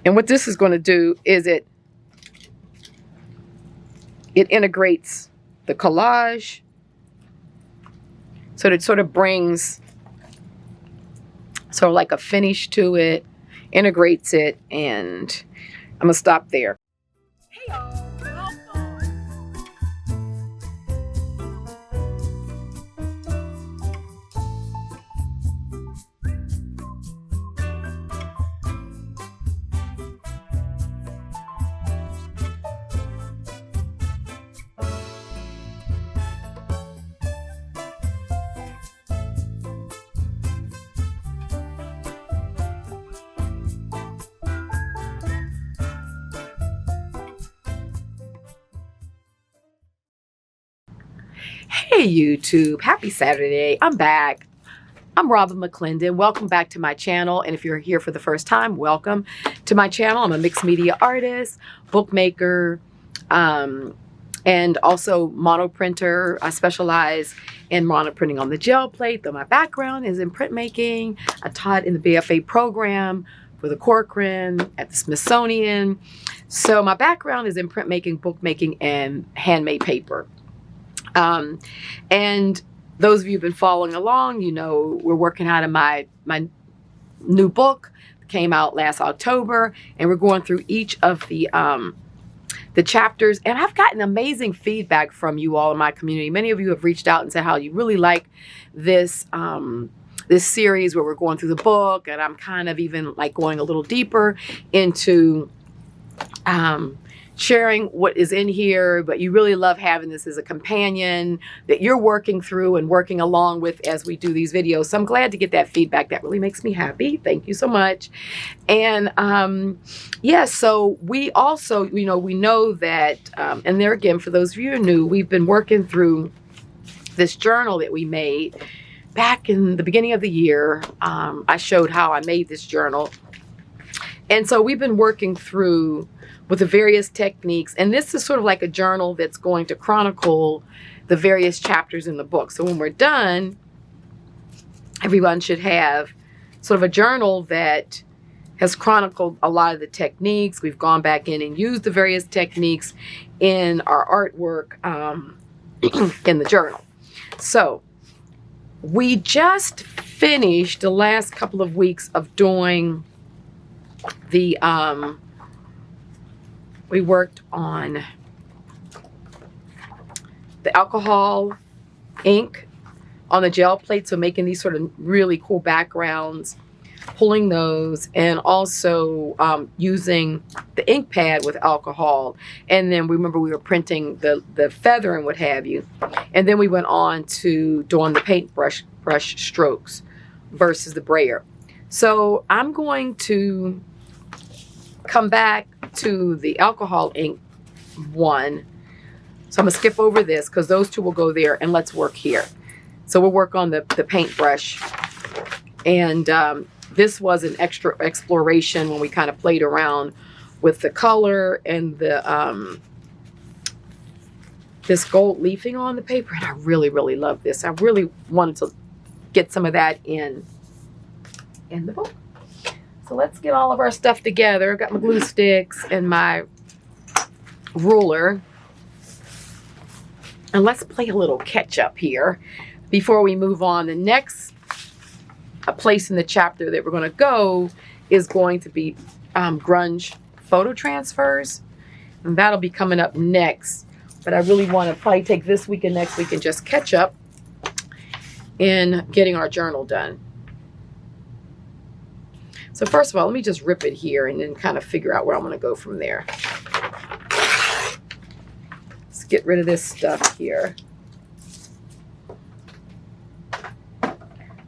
And what this is going to do is it integrates the collage. So it sort of brings sort of like a finish to it, integrates it, and I'm going to stop there. Hey y'all, welcome. Hey YouTube, happy Saturday. I'm back. I'm Robin McClendon. Welcome back to my channel. And if you're here for the first time, welcome to my channel. I'm a mixed media artist, bookmaker, and also monoprinter. I specialize in monoprinting on the gel plate, though my background is in printmaking. I taught in the BFA program for the Corcoran at the Smithsonian. So my background is in printmaking, bookmaking, and handmade paper. And those of you who've been following along, you know, we're working out of my new book. It came out last October, and we're going through each of the chapters. And I've gotten amazing feedback from you all in my community. Many of you have reached out and said how you really like this this series where we're going through the book, and I'm kind of even like going a little deeper into sharing what is in here, but you really love having this as a companion that you're working through and working along with as we do these videos. So I'm glad to get that feedback. That really makes me happy. Thank you so much. And yeah, so we also, you know, we know that, and there again, for those of you who are new, we've been working through this journal that we made back in the beginning of the year. I showed how I made this journal. And so we've been working through with the various techniques, and this is sort of like a journal that's going to chronicle the various chapters in the book. So when we're done, everyone should have sort of a journal that has chronicled a lot of the techniques. We've gone back in and used the various techniques in our artwork in the journal. So we just finished the last couple of weeks of doing the we worked on the alcohol ink on the gel plate, so making these sort of really cool backgrounds, pulling those, and also using the ink pad with alcohol. And then remember we were printing the feather and what have you. And then we went on to doing the paintbrush strokes versus the brayer. So I'm going to come back to the alcohol ink one. So I'm gonna skip over this because those two will go there, and let's work here. So we'll work on the paintbrush. And this was an extra exploration when we kind of played around with the color and the this gold leafing on the paper. And I really, really love this. I really wanted to get some of that in the book. So let's get all of our stuff together. I've got my glue sticks and my ruler. And let's play a little catch up here before we move on. The next place in the chapter that we're going to go is going to be grunge photo transfers. And that'll be coming up next. But I really want to probably take this week and next week and just catch up in getting our journal done. So first of all, let me just rip it here and then kind of figure out where I'm going to go from there. Let's get rid of this stuff here.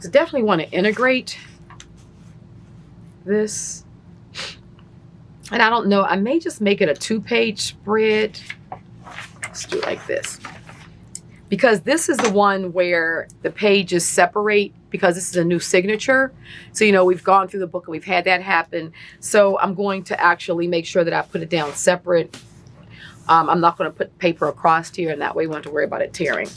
So definitely want to integrate this. And I don't know, I may just make it a 2-page spread. Let's do it like this. Because this is the one where the pages separate, because this is a new signature. So, you know, we've gone through the book and we've had that happen. So I'm going to actually make sure that I put it down separate. I'm not going to put paper across here, and that way we won't have to worry about it tearing.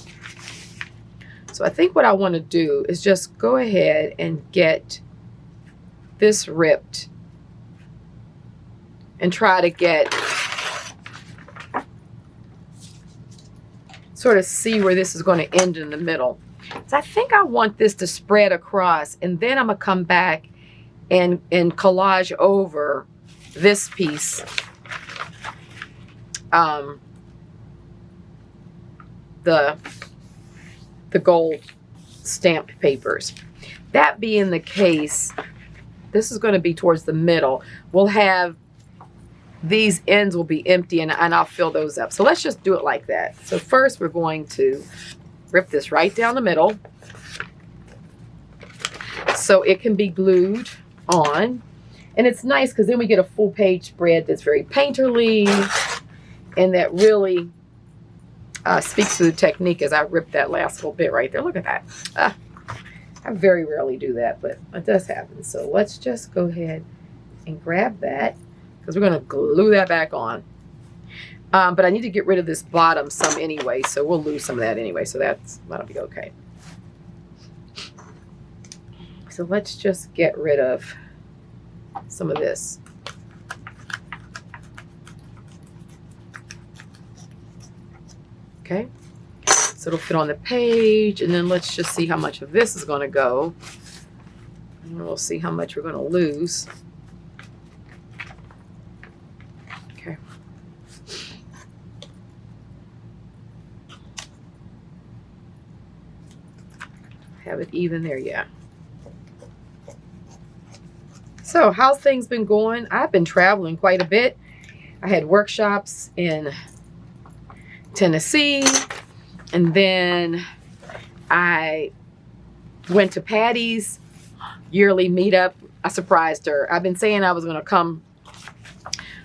So I think what I want to do is just go ahead and get this ripped and try to get, sort of see where this is going to end in the middle. So I think I want this to spread across, and then I'm going to come back and collage over this piece. The gold stamped papers. That being the case, this is going to be towards the middle. We'll have these ends will be empty, and I'll fill those up. So let's just do it like that. So first we're going to rip this right down the middle so it can be glued on. And it's nice because then we get a full page spread that's very painterly and that really speaks to the technique. As I ripped that last little bit right there. Look at that. I very rarely do that, but it does happen. So let's just go ahead and grab that because we're going to glue that back on. But I need to get rid of this bottom some anyway, so we'll lose some of that anyway. So that'll be okay. So let's just get rid of some of this. Okay, so it'll fit on the page, and then let's just see how much of this is going to go, and we'll see how much we're going to lose. Okay. Have it even there, yeah. So how's things been going? I've been traveling quite a bit. I had workshops in Tennessee, and then I went to Patty's yearly meetup. I surprised her. I've been saying I was going to come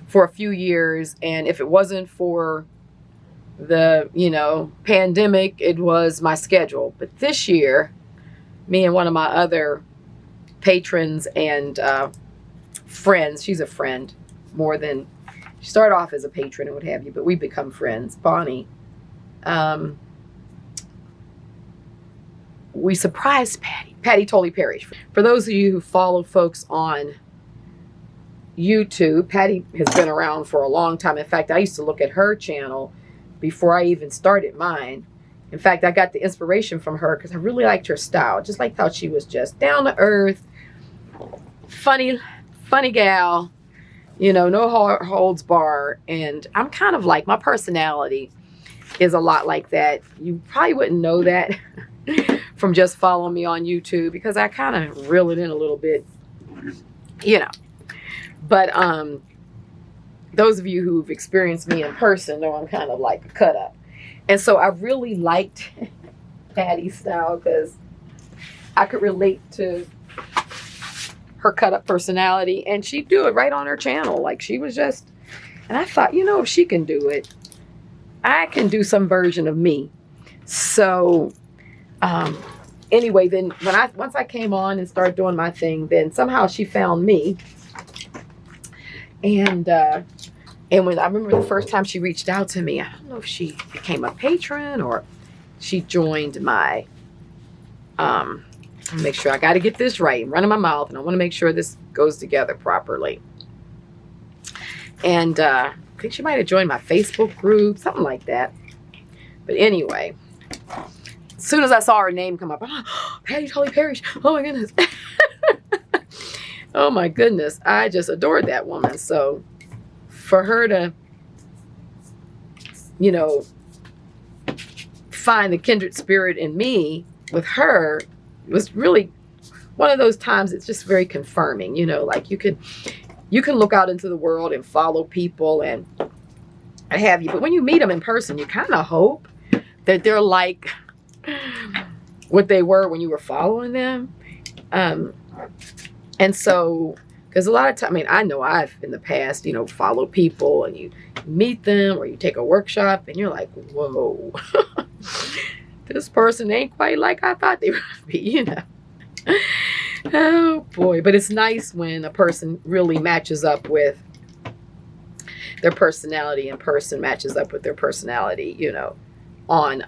for a few years, and if it wasn't for the, you know, pandemic, it was my schedule. But this year, me and one of my other patrons and friends, she's a friend more than, she started off as a patron and what have you, but we become friends, Bonnie. We surprised Patty. Patty totally perished. For those of you who follow folks on YouTube, Patty has been around for a long time. In fact, I used to look at her channel before I even started mine. In fact, I got the inspiration from her because I really liked her style. Just liked how she was just down to earth, funny gal, you know, no holds bar. And I'm kind of like, my personality is a lot like that. You probably wouldn't know that from just following me on YouTube because I kind of reel it in a little bit, you know. But those of you who've experienced me in person know I'm kind of like a cut up. And so I really liked Patty's style because I could relate to her cut up personality, and she'd do it right on her channel. Like, she was just, and I thought, you know, if she can do it, I can do some version of me. So anyway, then once I came on and started doing my thing, then somehow she found me. And when I remember the first time she reached out to me, I don't know if she became a patron or she joined my, make sure I got to get this right. I'm running my mouth, and I want to make sure this goes together properly. And I think she might have joined my Facebook group, something like that. But anyway, as soon as I saw her name come up, oh, Patty totally perished. Oh my goodness. Oh my goodness. I just adored that woman. So for her to, you know, find the kindred spirit in me with her was really one of those times. It's just very confirming, you know, like you can look out into the world and follow people and have you, but when you meet them in person, you kind of hope that they're like what they were when you were following them. And so, because a lot of time, I mean, I know I've in the past, you know, followed people and you meet them or you take a workshop and you're like, whoa, this person ain't quite like I thought they would be, you know. Oh boy. But it's nice when a person really matches up with their personality in person, matches up with their personality, you know, on,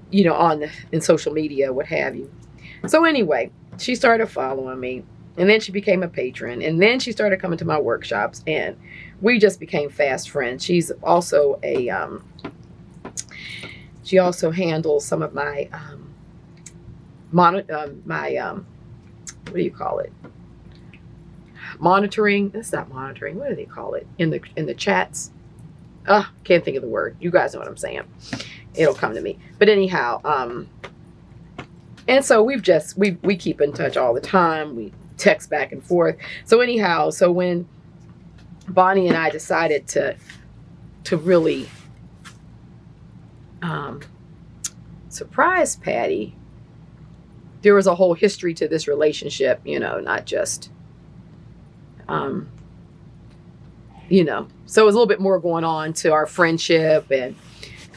you know, in social media, what have you. So anyway, she started following me And then she became a patron. And then she started coming to my workshops. And we just became fast friends. She's also a, she also handles some of my, what do you call it? Monitoring. It's not monitoring. What do they call it? In the chats. Can't think of the word. You guys know what I'm saying. It'll come to me. But anyhow, and so we keep in touch all the time. We text back and forth. So anyhow, so when Bonnie and I decided to really surprise Patty, there was a whole history to this relationship, you know, not just, you know, so it was a little bit more going on to our friendship and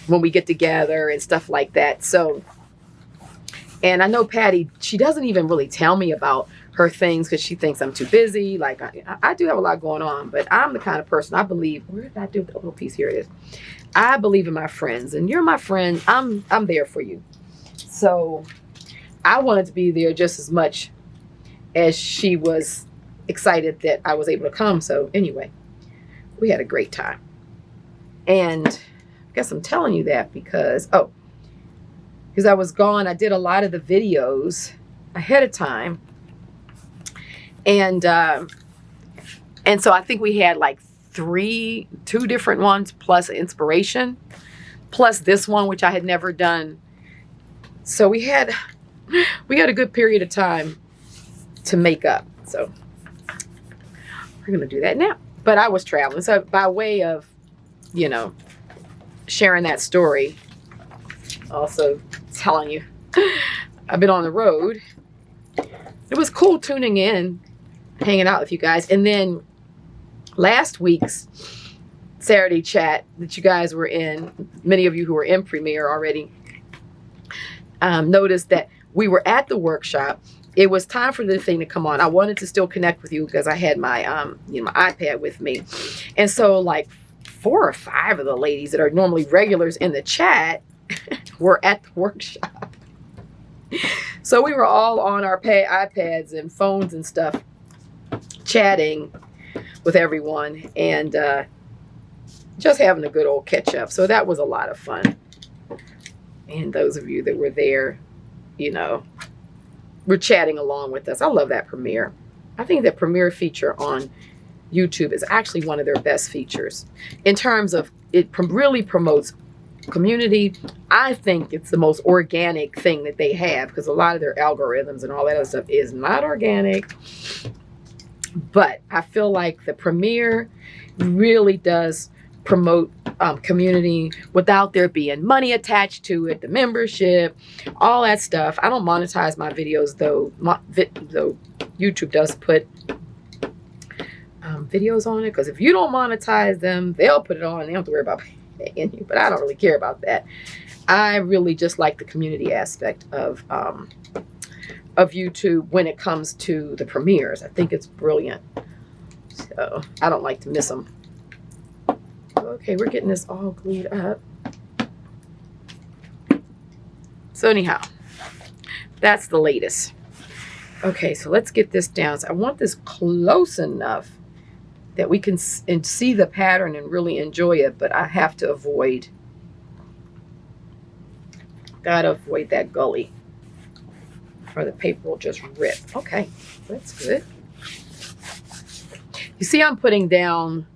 when we get together and stuff like that. So, and I know Patty, she doesn't even really tell me about her things because she thinks I'm too busy. Like I do have a lot going on, but I'm the kind of person, I believe, where did I do the little piece? Here it is. I believe in my friends, and you're my friend. I'm there for you. So I wanted to be there just as much as she was excited that I was able to come. So anyway, we had a great time. And I guess I'm telling you that because, because I was gone. I did a lot of the videos ahead of time. And so I think we had like two different ones plus inspiration, plus this one, which I had never done. So we had a good period of time to make up. So we're going to do that now. But I was traveling. So by way of, you know, sharing that story, also telling you, I've been on the road. It was cool tuning in, hanging out with you guys. And then last week's Saturday chat that you guys were in, many of you who were in Premiere already, noticed that we were at the workshop. It was time for the thing to come on. I wanted to still connect with you because I had my, you know, my iPad with me. And so like 4 or 5 of the ladies that are normally regulars in the chat were at the workshop. So we were all on our iPads and phones and stuff, chatting with everyone and just having a good old catch up. So that was a lot of fun. And those of you that were there, you know, were chatting along with us. I love that Premiere. I think that Premiere feature on YouTube is actually one of their best features in terms of it really promotes community. I think it's the most organic thing that they have because a lot of their algorithms and all that other stuff is not organic. But I feel like the Premiere really does promote community without there being money attached to it, the membership, all that stuff. I don't monetize my videos though. Though YouTube does put videos on it, because if you don't monetize them, they'll put it on. They don't have to worry about paying you. But I don't really care about that. I really just like the community aspect of YouTube when it comes to the premieres. I think it's brilliant. So I don't like to miss them. Okay, we're getting this all glued up. So anyhow, that's the latest. Okay, so let's get this down. So I want this close enough that we can see the pattern and really enjoy it, but I have to avoid, gotta avoid that gully, or the paper will just rip. Okay, that's good. You see I'm putting down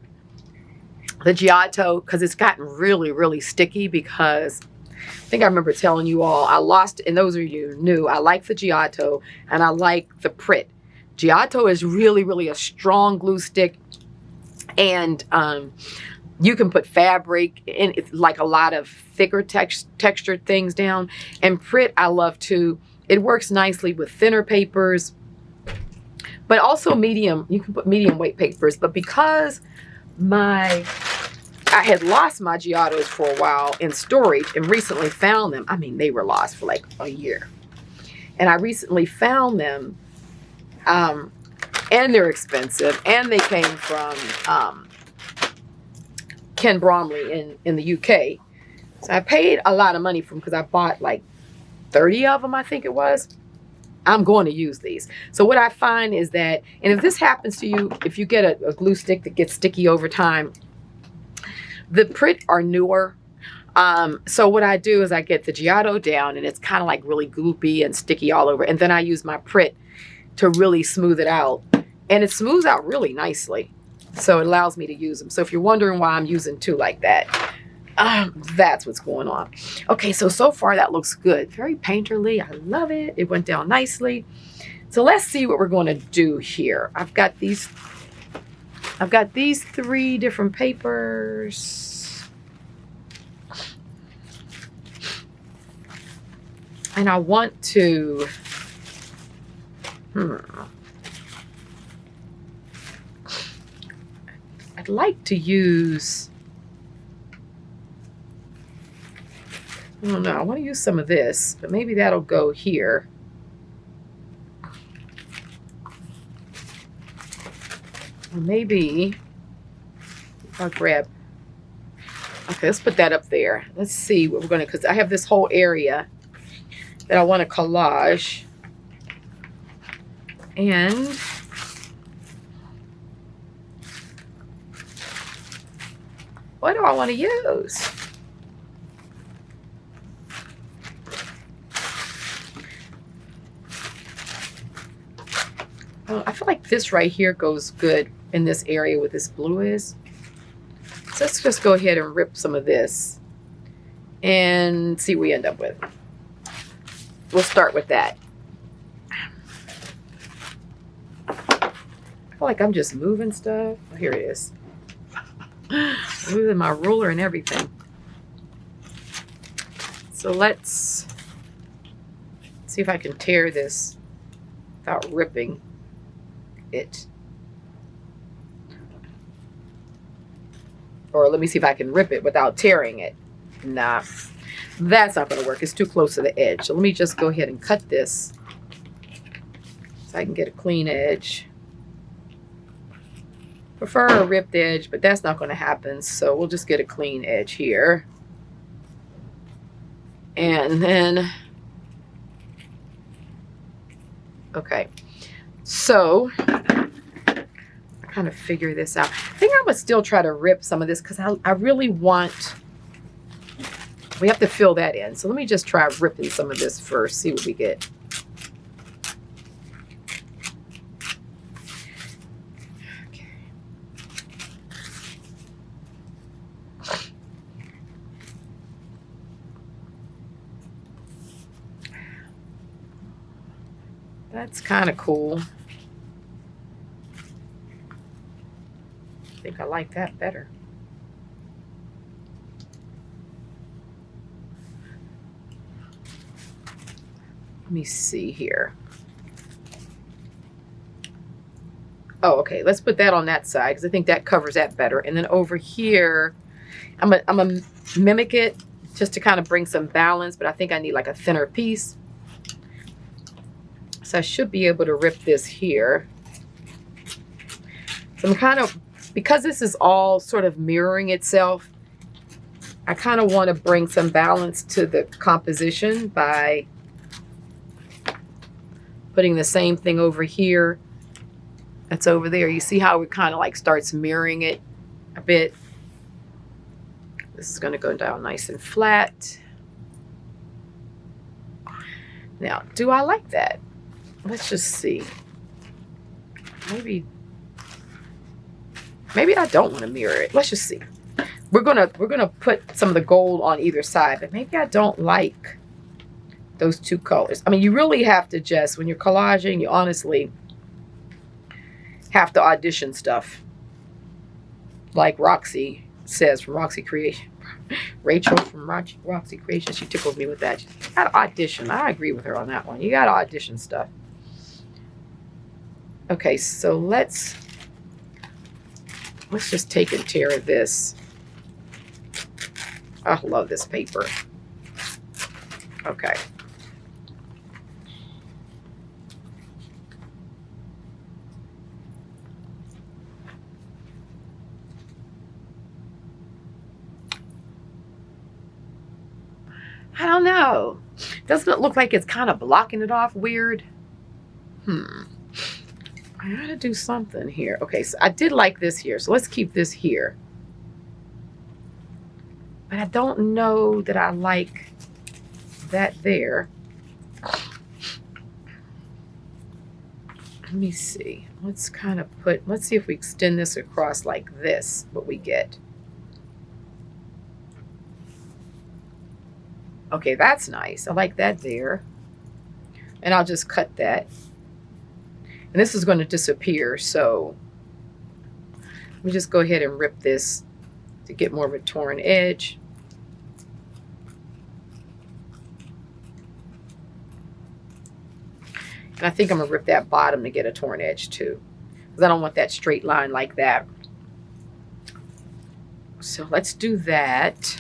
the Giotto because it's gotten really, really sticky, because I think I remember telling you all, I lost, and those of you who knew, I like the Giotto and I like the Pritt. Giotto is really, really a strong glue stick, and you can put fabric in, it's like a lot of thicker textured things down. And Pritt I love too. It works nicely with thinner papers, but also medium. You can put medium weight papers, but because I had lost my Giottos for a while in storage and recently found them. I mean, they were lost for like a year. And I recently found them, and they're expensive, and they came from Ken Bromley in the UK. So I paid a lot of money for them because I bought like 30 of them, I think it was. I'm going to use these. So what I find is that, and if this happens to you, if you get a glue stick that gets sticky over time, the Pritt are newer. So what I do is I get the Giotto down, and it's kind of like really gloopy and sticky all over. And then I use my Pritt to really smooth it out. And it smooths out really nicely. So it allows me to use them. So if you're wondering why I'm using two like that, that's what's going on. Okay, so far that looks good. Very painterly. I love it. It went down nicely. So let's see what we're going to do here. I've got these 3 different papers. And I want to I'd like to use, I don't know, I want to use some of this, but maybe that'll go here. Or maybe I'll grab, okay, let's put that up there. Let's see what we're going to, because I have this whole area that I want to collage. And what do I want to use? Well, I feel like this right here goes good in this area where this blue is. So let's just go ahead and rip some of this and see what we end up with. We'll start with that. I feel like I'm just moving stuff. Oh, here it is. Moving my ruler and everything. So let's see if I can tear this without ripping it. Or let me see if I can rip it without tearing it. Nah, that's not going to work. It's too close to the edge. So let me just go ahead and cut this so I can get a clean edge. Prefer a ripped edge, but that's not going to happen. So we'll just get a clean edge here. And then, okay. So I kind of figure this out. I think I would still try to rip some of this because I really want, we have to fill that in. So let me just try ripping some of this first, see what we get. That's kind of cool. I think I like that better. Let me see here. Oh, okay. Let's put that on that side because I think that covers that better. And then over here, I'm gonna mimic it just to kind of bring some balance, but I think I need like a thinner piece. So I should be able to rip this here. So I'm kind of, because this is all sort of mirroring itself, I kind of want to bring some balance to the composition by putting the same thing over here that's over there. You see how it kind of like starts mirroring it a bit. This is going to go down nice and flat. Now, do I like that? Let's just see. Maybe I don't want to mirror it. Let's just see. We're gonna put some of the gold on either side, but maybe I don't like those two colors. I mean, you really have to just, when you're collaging, you honestly have to audition stuff. Like Roxy says from Roxy Creation. Rachel from Roxy Creation, she tickles me with that. You gotta audition. I agree with her on that one. You gotta audition stuff. Okay, so let's just take and tear this. I love this paper. Okay. I don't know. Doesn't it look like it's kind of blocking it off weird? I gotta do something here. Okay, so I did like this here, so let's keep this here. But I don't know that I like that there. Let me see. Let's kind of let's see if we extend this across like this, what we get. Okay, that's nice. I like that there. And I'll just cut that. And this is going to disappear, so let me just go ahead and rip this to get more of a torn edge. And I think I'm going to rip that bottom to get a torn edge too, because I don't want that straight line like that. So let's do that.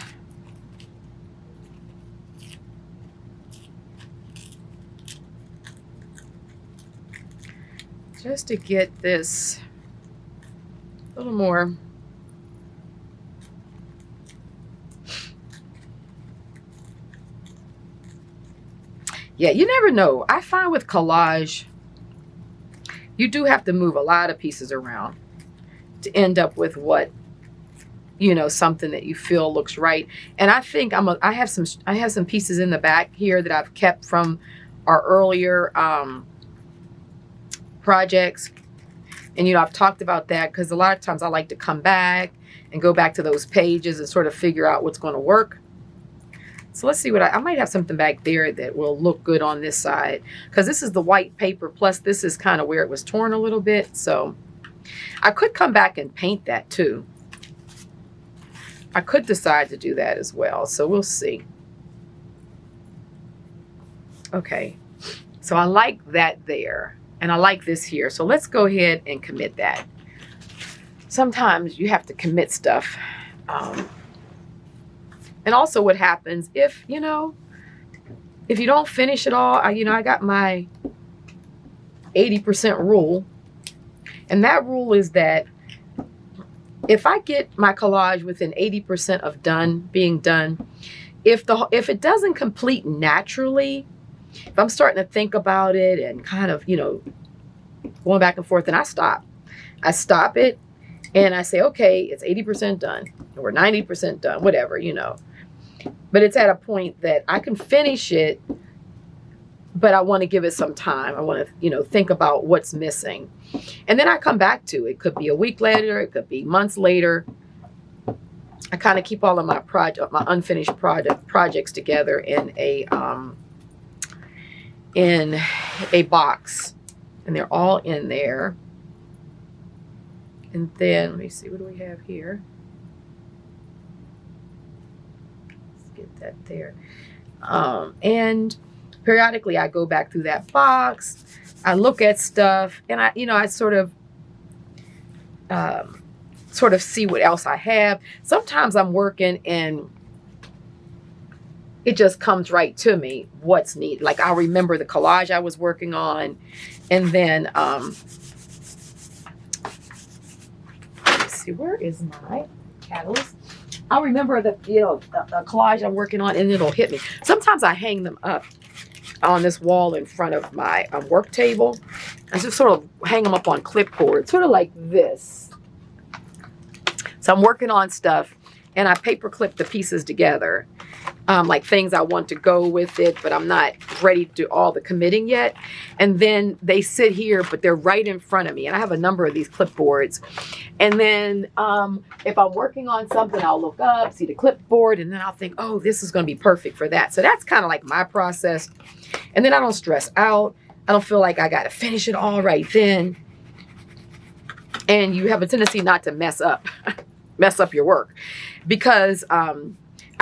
Just to get this a little more. Yeah, you never know. I find with collage, you do have to move a lot of pieces around to end up with what, you know, something that you feel looks right. And I think I have some pieces in the back here that I've kept from our earlier projects. And, you know, I've talked about that because a lot of times I like to come back and go back to those pages and sort of figure out what's going to work. So let's see what I might have something back there that will look good on this side, because this is the white paper, plus this is kind of where it was torn a little bit. So I could come back and paint that too. I could decide to do that as well. So we'll see. Okay. So I like that there. And I like this here. So let's go ahead and commit that. Sometimes you have to commit stuff. And also what happens if, you know, if you don't finish it all, I got my 80% rule. And that rule is that if I get my collage within 80% of being done, if it doesn't complete naturally, if I'm starting to think about it and kind of, you know, going back and forth, and I stop it and I say, okay, it's 80% done or 90% done, whatever, you know. But it's at a point that I can finish it, but I want to give it some time. I want to, you know, think about what's missing. And then I come back to it. It could be a week later. It could be months later. I kind of keep all of my unfinished projects together in a box. And they're all in there. And then, let me see, what do we have here? Get that there. And periodically I go back through that box, I look at stuff, and I sort of see what else I have. Sometimes I'm working and it just comes right to me what's needed. Like I'll remember the collage I was working on, and then let me see, where is my catalyst? I'll remember the collage I'm working on, and it'll hit me. Sometimes I hang them up on this wall in front of my work table. I just sort of hang them up on clipboard, sort of like this. So I'm working on stuff, and I paper clip the pieces together, like things I want to go with it, but I'm not ready to do all the committing yet. And then they sit here, but they're right in front of me. And I have a number of these clipboards. And then if I'm working on something, I'll look up, see the clipboard, and then I'll think, oh, this is going to be perfect for that. So that's kind of like my process. And then I don't stress out. I don't feel like I got to finish it all right then. And you have a tendency not to mess up your work. Because I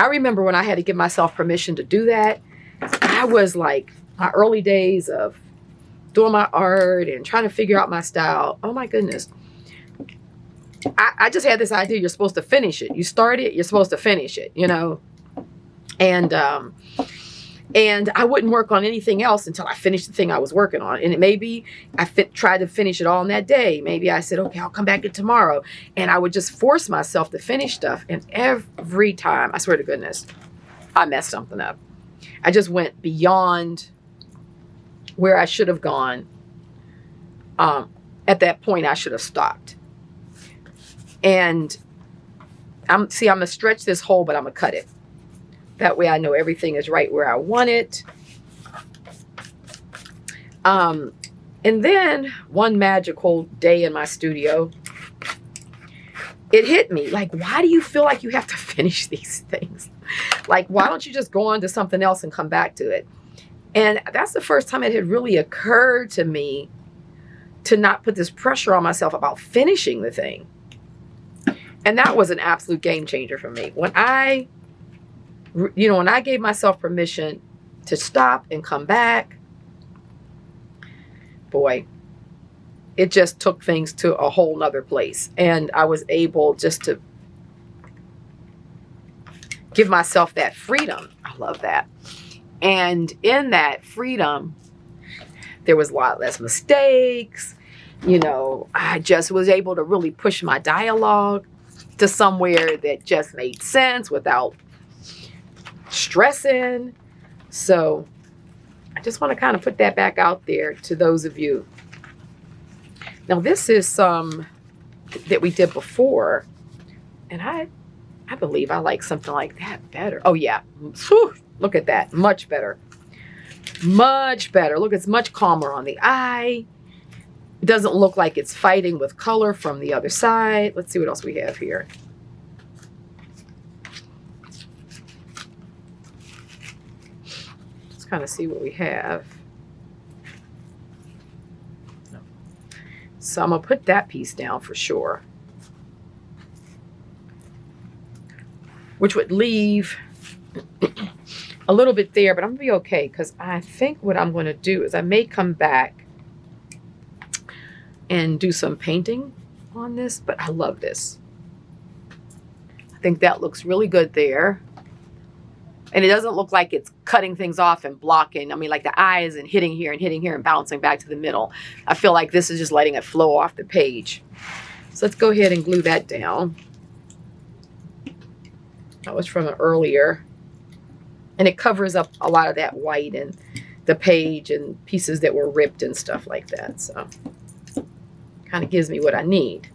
remember when I had to give myself permission to do that, I was like, my early days of doing my art and trying to figure out my style. Oh my goodness. I just had this idea, you're supposed to finish it. You start it, you're supposed to finish it, you know. And I wouldn't work on anything else until I finished the thing I was working on. And it maybe I tried to finish it all in that day. Maybe I said, okay, I'll come back tomorrow. And I would just force myself to finish stuff. And every time, I swear to goodness, I messed something up. I just went beyond where I should have gone. At that point, I should have stopped. And I'm gonna stretch this hole, but I'm gonna cut it. That way I know everything is right where I want it. And then one magical day in my studio, it hit me, like, why do you feel like you have to finish these things? Like, why don't you just go on to something else and come back to it? And that's the first time it had really occurred to me to not put this pressure on myself about finishing the thing. And that was an absolute game changer for me. When I gave myself permission to stop and come back, boy, it just took things to a whole nother place. And I was able just to give myself that freedom. I love that. And in that freedom, there was a lot less mistakes. You know, I just was able to really push my dialogue to somewhere that just made sense without stressing. So I just want to kind of put that back out there to those of you. Now, this is some that we did before, and I believe I like something like that better. Oh, yeah. Whew, look at that. Much better. Much better. Look, it's much calmer on the eye. It doesn't look like it's fighting with color from the other side. Let's see what else we have here. Let's kind of see what we have. So I'm going to put that piece down for sure, which would leave a little bit there, but I'm going to be okay, because I think what I'm going to do is I may come back and do some painting on this, but I love this. I think that looks really good there. And it doesn't look like it's cutting things off and blocking. I mean, like the eyes and hitting here and bouncing back to the middle. I feel like this is just letting it flow off the page. So let's go ahead and glue that down. That was from earlier. And it covers up a lot of that white and the page and pieces that were ripped and stuff like that. So kind of gives me what I need.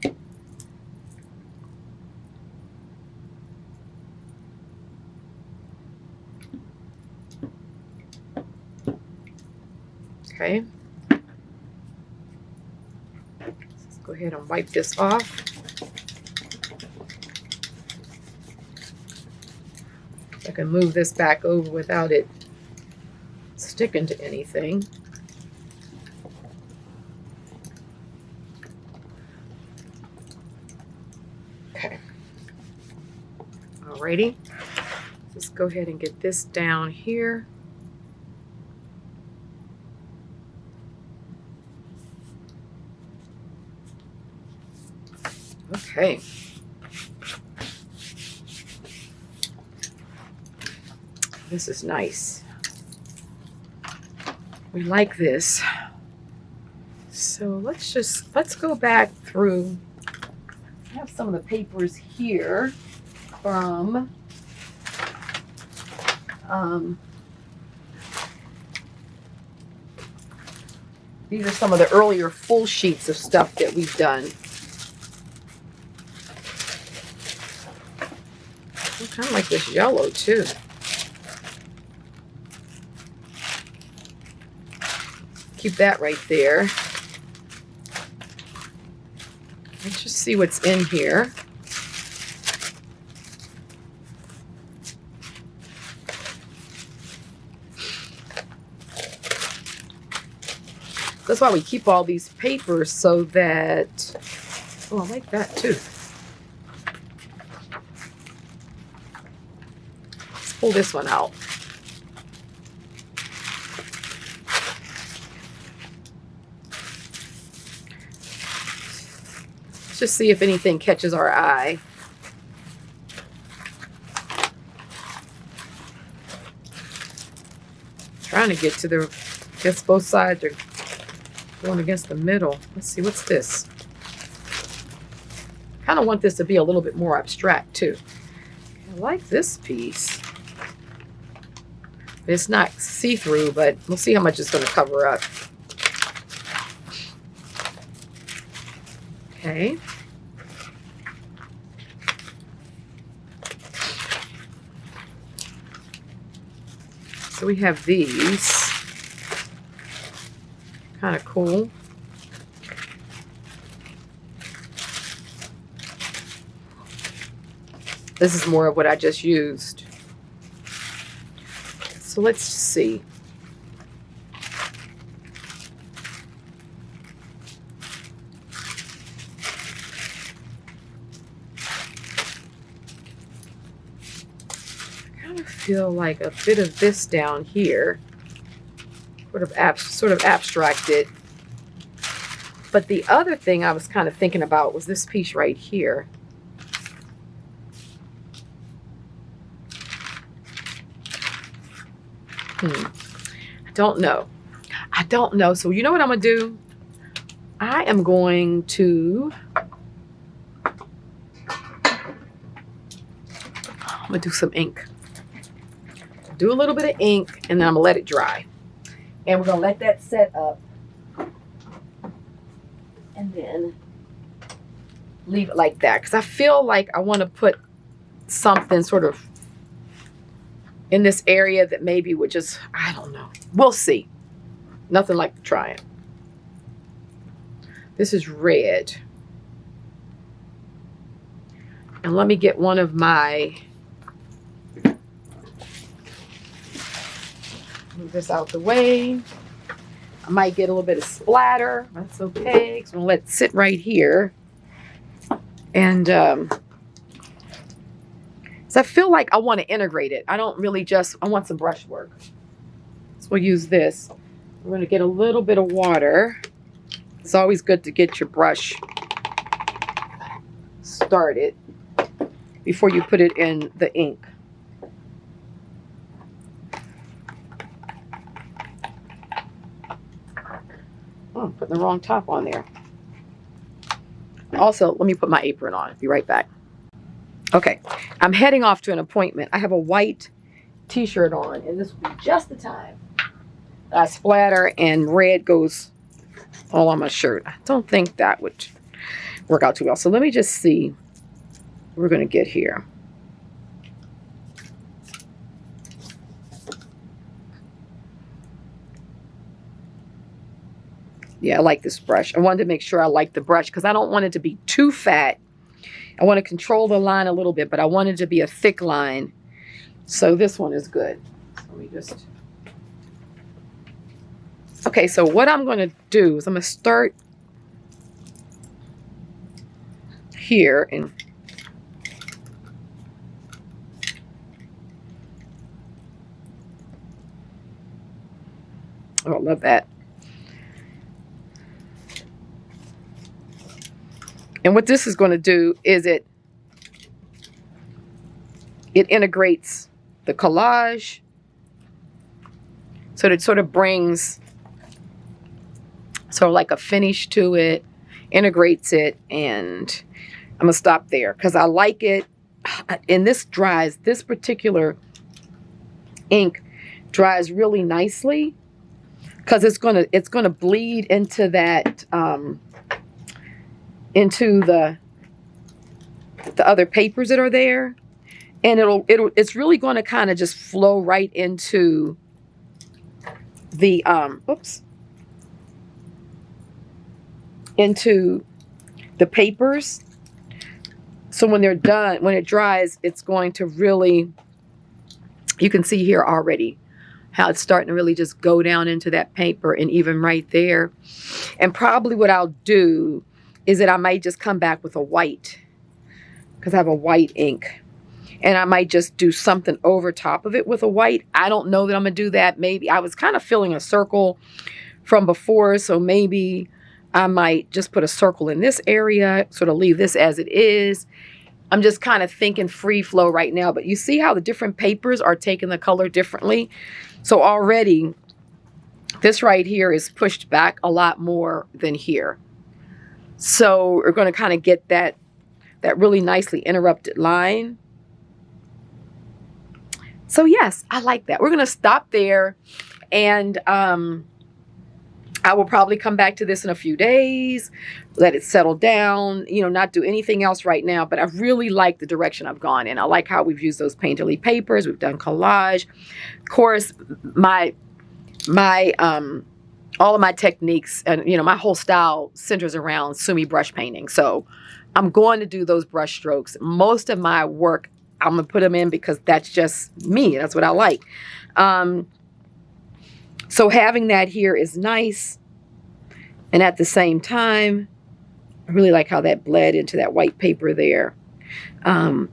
Okay. Let's go ahead and wipe this off. I can move this back over without it sticking to anything. Okay. Alrighty. Let's go ahead and get this down here. Okay. This is nice. We like this. So let's go back through. I have some of the papers here from these are some of the earlier full sheets of stuff that we've done. I kind of like this yellow too. Keep that right there. Let's just see what's in here. That's why we keep all these papers, so that, oh, I like that too. Let's pull this one out. Let's just see if anything catches our eye. Trying to get to the, I guess both sides are going against the middle. Let's see, what's this? Kind of want this to be a little bit more abstract too. I like this piece. It's not see-through, but we'll see how much it's going to cover up. Okay. So we have these. Kind of cool. This is more of what I just used. So let's see. I kind of feel like a bit of this down here, sort of abstracted. But the other thing I was kind of thinking about was this piece right here. I don't know. I don't know. So you know what I'm going to do? I am going to... I'm going to do some ink. Do a little bit of ink, and then I'm going to let it dry. And we're going to let that set up. And then leave it like that. Because I feel like I want to put something sort of in this area that maybe would just, I don't know. We'll see. Nothing like trying. This is red. And let me get one of my, move this out the way. I might get a little bit of splatter. That's okay, because I'm going to let it sit right here. And so I feel like I want to integrate it. I don't really just, I want some brush work. So we'll use this. We're going to get a little bit of water. It's always good to get your brush started before you put it in the ink. Oh, I'm putting the wrong top on there. Also, let me put my apron on. Be right back. Okay, I'm heading off to an appointment. I have a white t-shirt on, and this will be just the time that I splatter and red goes all on my shirt. I don't think that would work out too well. So let me just see what we're going to get here. Yeah, I like this brush. I wanted to make sure I like the brush because I don't want it to be too fat. I want to control the line a little bit, but I want it to be a thick line. So this one is good. So let me just... Okay, so what I'm going to do is I'm going to start here and oh, I love that. And what this is going to do is it integrates the collage. So it sort of brings sort of like a finish to it, integrates it, and I'm going to stop there because I like it. And this dries, this particular ink dries really nicely because it's gonna bleed into that into the other papers that are there, and it's really going to kind of just flow right into the into the papers. So when they're done, when it dries, it's going to really, you can see here already how it's starting to really just go down into that paper and even right there. And probably what I'll do is that I might just come back with a white because I have a white ink. And I might just do something over top of it with a white. I don't know that I'm going to do that. Maybe I was kind of filling a circle from before. So maybe I might just put a circle in this area, sort of leave this as it is. I'm just kind of thinking free flow right now. But you see how the different papers are taking the color differently. So already this right here is pushed back a lot more than here. So we're going to kind of get that really nicely interrupted line. So yes, I like that. We're going to stop there, and I will probably come back to this in a few days, let it settle down, you know, not do anything else right now, but I really like the direction I've gone in. I like how we've used those painterly papers. We've done collage. Of course, all of my techniques and, you know, my whole style centers around Sumi brush painting. So I'm going to do those brush strokes. Most of my work, I'm going to put them in because that's just me. That's what I like. So having that here is nice. And at the same time, I really like how that bled into that white paper there. And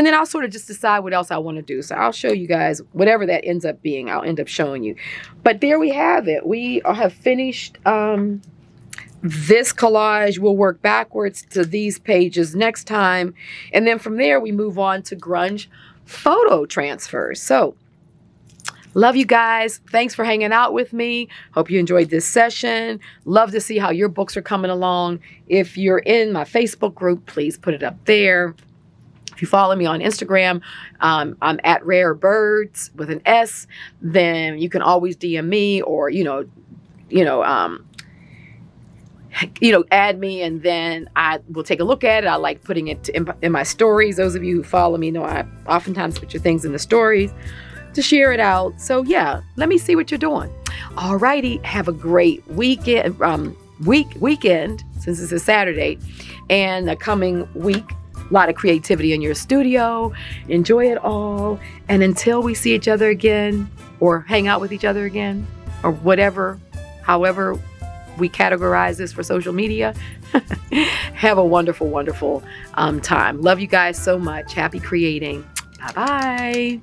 then I'll sort of just decide what else I want to do. So I'll show you guys whatever that ends up being. I'll end up showing you. But there we have it. We have finished this collage. We'll work backwards to these pages next time. And then from there, we move on to grunge photo transfers. So love you guys. Thanks for hanging out with me. Hope you enjoyed this session. Love to see how your books are coming along. If you're in my Facebook group, please put it up there. If you follow me on Instagram, I'm at Rare Birds with an S. Then you can always DM me or add me, and then I will take a look at it. I like putting it in my stories. Those of you who follow me know I oftentimes put your things in the stories to share it out. So yeah, let me see what you're doing. Alrighty, have a great weekend, since it's a Saturday, and the coming week. A lot of creativity in your studio. Enjoy it all. And until we see each other again or hang out with each other again or whatever, however we categorize this for social media, have a wonderful, wonderful time. Love you guys so much. Happy creating. Bye-bye.